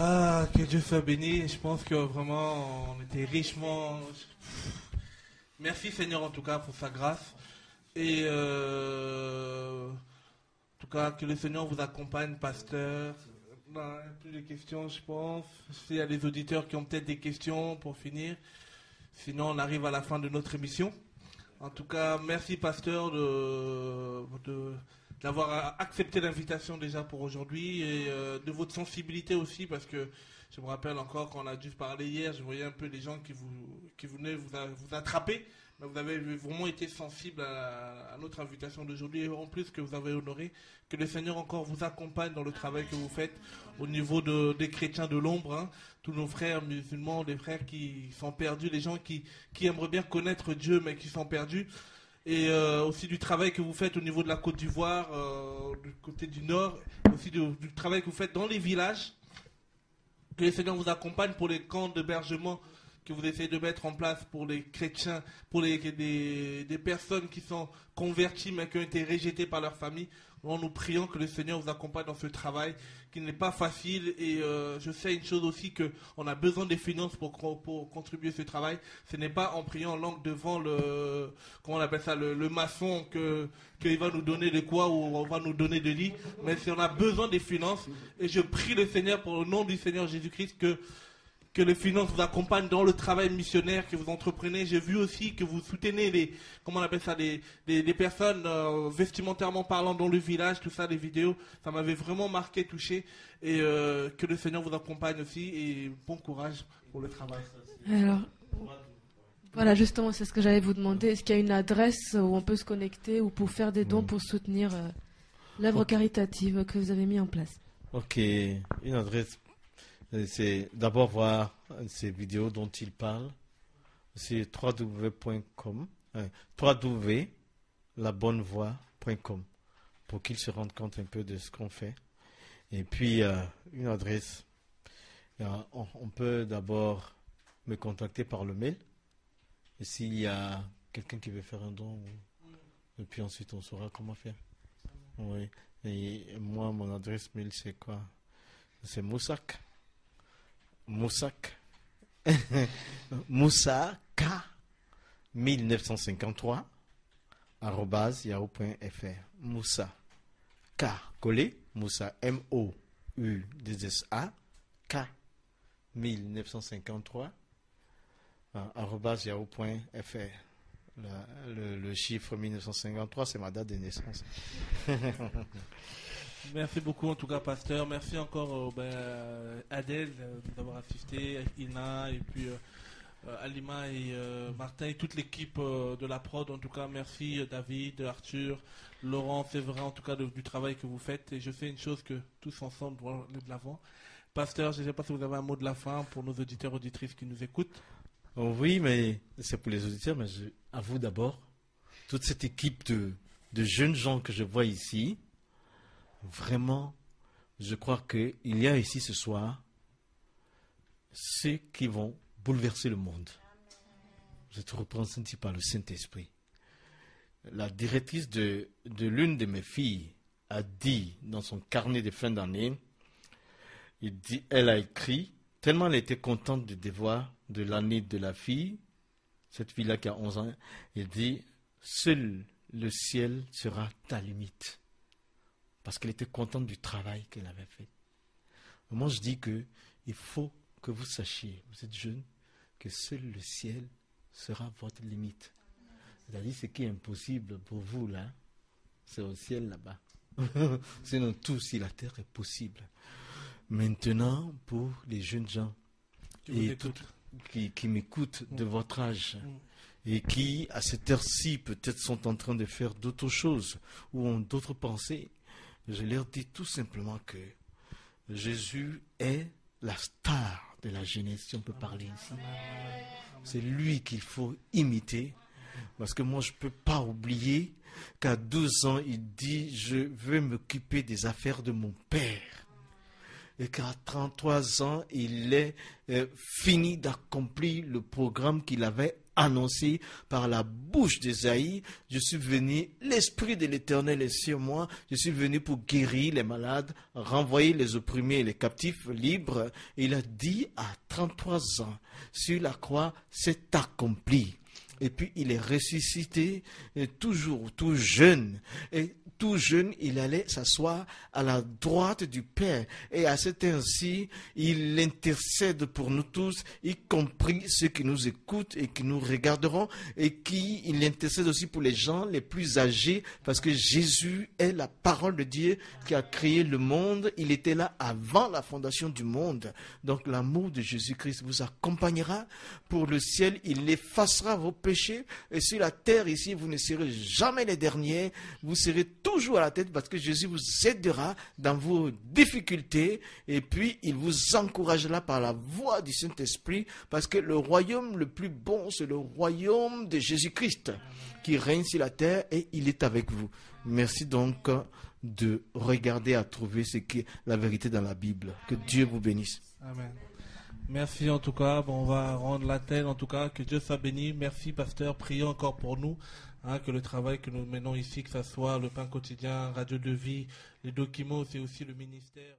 Ah, que Dieu soit béni. Je pense que vraiment, on était richement. Merci Seigneur en tout cas pour sa grâce. Et en tout cas, que le Seigneur vous accompagne, pasteur. Non, il n'y a plus de questions, je pense. S'il y a des auditeurs qui ont peut-être des questions pour finir. Sinon, on arrive à la fin de notre émission. En tout cas, merci pasteur d'avoir accepté l'invitation déjà pour aujourd'hui et de votre sensibilité aussi parce que je me rappelle encore quand on a dû parler hier, je voyais un peu les gens qui venaient vous attraper. Mais vous avez vraiment été sensible à notre invitation d'aujourd'hui et en plus que vous avez honoré. Que le Seigneur encore vous accompagne dans le travail que vous faites au niveau des chrétiens de l'ombre, hein. Tous nos frères musulmans, des frères qui sont perdus, les gens qui aimeraient bien connaître Dieu mais qui sont perdus. Et aussi du travail que vous faites au niveau de la Côte d'Ivoire, du côté du Nord, aussi du travail que vous faites dans les villages. Que le Seigneur vous accompagne pour les camps d'hébergement que vous essayez de mettre en place pour les chrétiens, pour des personnes qui sont converties mais qui ont été rejetées par leur famille. Nous prions que le Seigneur vous accompagne dans ce travail qui n'est pas facile et je sais une chose aussi qu'on a besoin des finances pour contribuer à ce travail. Ce n'est pas en priant en langue devant comment on appelle ça, le maçon qu'il va nous donner de quoi ou on va nous donner de lit, mais si on a besoin des finances et je prie le Seigneur pour le nom du Seigneur Jésus-Christ que les finances vous accompagnent dans le travail missionnaire que vous entreprenez. J'ai vu aussi que vous soutenez comment on appelle ça, des personnes vestimentairement parlant dans le village, tout ça, des vidéos. Ça m'avait vraiment marqué, touché. Et que le Seigneur vous accompagne aussi et bon courage pour le travail. Alors, voilà, justement, c'est ce que j'allais vous demander. Est-ce qu'il y a une adresse où on peut se connecter ou pour faire des dons pour soutenir l'œuvre caritative que vous avez mis en place? Ok, une adresse. C'est d'abord voir ces vidéos dont il parle. C'est www.com, www.labonnevoie.com pour qu'ils se rendent compte un peu de ce qu'on fait. Et puis, une adresse. On peut d'abord me contacter par le mail. Et s'il y a quelqu'un qui veut faire un don, et puis ensuite on saura comment faire. Oui. Et moi, mon adresse mail, c'est quoi? C'est Moussak. Moussa K 1953 @yahoo.fr. Moussa K collé, Moussa MOUSSA K 1953 @yahoo.fr. Le chiffre 1953, c'est ma date de naissance. Merci beaucoup en tout cas, pasteur. Merci encore Adèle d'avoir assisté, Ina et puis Alima et Martin et toute l'équipe de la prod. En tout cas, merci David, Arthur, Laurent, Séverin, en tout cas du travail que vous faites. Et je sais une chose que tous ensemble doivent aller de l'avant. Pasteur, je ne sais pas si vous avez un mot de la fin pour nos auditeurs auditrices qui nous écoutent. Oui, mais c'est pour les auditeurs, mais à vous d'abord. Toute cette équipe de jeunes gens que je vois ici, vraiment, je crois qu'il y a ici ce soir ceux qui vont bouleverser le monde. Vous êtes représentés par le Saint-Esprit. La directrice de l'une de mes filles a dit dans son carnet de fin d'année, elle a écrit, tellement elle était contente du devoir de l'année de la fille, cette fille-là qui a 11 ans, elle dit, seul le ciel sera ta limite. Parce qu'elle était contente du travail qu'elle avait fait. Moi, je dis qu'il faut que vous sachiez, vous êtes jeunes, que seul le ciel sera votre limite. C'est-à-dire, ce qui est impossible pour vous, là, c'est au ciel, là-bas. Sinon, tout sur la terre est possible. Maintenant, pour les jeunes gens qui m'écoutent de votre âge et qui, à cette heure-ci, peut-être sont en train de faire d'autres choses ou ont d'autres pensées, je leur dis tout simplement que Jésus est la star de la jeunesse, si on peut parler ici. C'est lui qu'il faut imiter. Parce que moi, je ne peux pas oublier qu'à 12 ans, il dit, je veux m'occuper des affaires de mon père. Et qu'à 33 ans, il est fini d'accomplir le programme qu'il avait annoncé par la bouche d'Ésaïe. Je suis venu, l'Esprit de l'Éternel est sur moi. Je suis venu pour guérir les malades, renvoyer les opprimés et les captifs libres. Et il a dit à 33 ans, sur la croix, c'est accompli. Et puis il est ressuscité, et toujours tout jeune. Et tout jeune, il allait s'asseoir à la droite du Père. Et à cet ainsi, il intercède pour nous tous, y compris ceux qui nous écoutent et qui nous regarderont. Et il intercède aussi pour les gens les plus âgés, parce que Jésus est la parole de Dieu qui a créé le monde. Il était là avant la fondation du monde. Donc l'amour de Jésus-Christ vous accompagnera pour le ciel. Il effacera vos péchés. Et sur la terre ici, vous ne serez jamais les derniers. Vous serez toujours à la tête, parce que Jésus vous aidera dans vos difficultés. Et puis, il vous encouragera par la voix du Saint-Esprit, parce que le royaume le plus bon, c'est le royaume de Jésus-Christ qui règne sur la terre, et il est avec vous. Merci donc de regarder à trouver ce qui est la vérité dans la Bible. Que Dieu vous bénisse. Amen. Merci en tout cas. Bon, on va rendre l'antenne en tout cas. Que Dieu soit béni. Merci pasteur. Priez encore pour nous. Que le travail que nous menons ici, que ce soit le pain quotidien, Radio de Vie, les documents, c'est aussi le ministère.